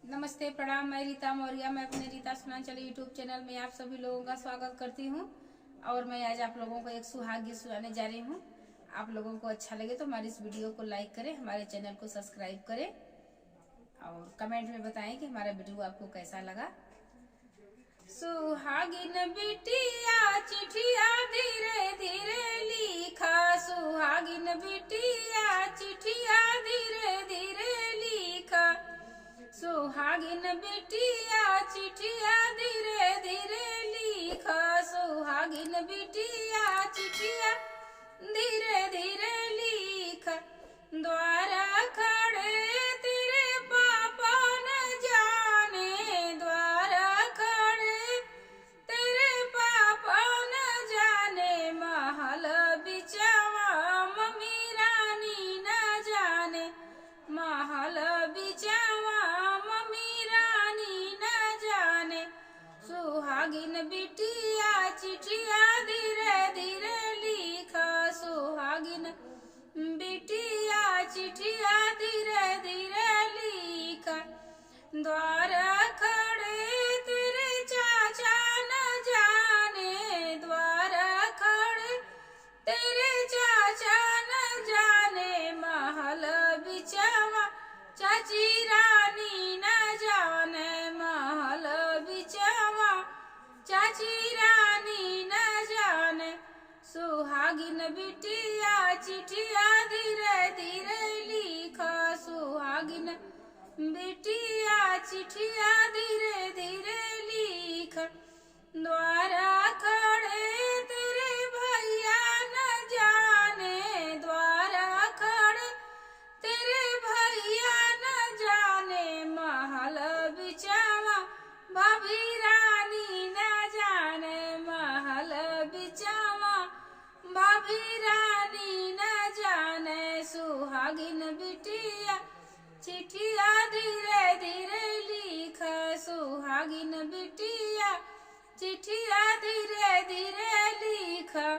नमस्ते, प्रणाम। मैं रीता मौर्य। मैं अपने रीता सुनांचल यूट्यूब चैनल में आप सभी लोगों का स्वागत करती हूँ। और मैं आज आप लोगों को एक सुहाग गीत सुनाने जा रही हूँ। आप लोगों को अच्छा लगे तो हमारी इस वीडियो को लाइक करें, हमारे चैनल को सब्सक्राइब करें और कमेंट में बताएं कि हमारा वीडियो आपको कैसा लगा। सुहागिन बिटिया चिठिया धीरे धीरे लिखा, सुहागिन बिटिया चिठिया धीरे धीरे लिखा, सुहागिन बिटिया चिठिया धीरे धीरे लिखा, सुहागिन बिटिया चिठिया धीरे धीरे लिखा। द्वारा खड़े तेरे पापा न जाने, द्वारा खड़े तेरे पापा न जाने, महल बिचावा मम्मी रानी न जाने, महल बिचावा मम्मी रानी न जाने। सुहागिन बिटिया चिठिया धीरे धीरे लिखा, सुहागिन बिटिया चिठिया धीरे धीरे लिखा। द्वारा खड़े तेरे चाचा न जाने, द्वारा खड़े तेरे चाचा न जाने, महल बिचावा चाची रानी न जाने, महल बिचावा चाची रानी न जाने। सुहागिन बिटिया चिठिया धीरे धीरे लिखा, सुहागिन बिटिया चिठिया धीरे धीरे लिखा। द्वारा खड़े तेरे भैया न जाने, द्वारा खड़े तेरे भैया न जाने, महल बिचावा भाभी रानी न जाने, महल बिचावा भाभी रानी न जाने। सुहागिन बिटिया चिठिया धीरे धीरे लिखा, सुहागिन बिटिया चिठिया धीरे धीरे लिखा।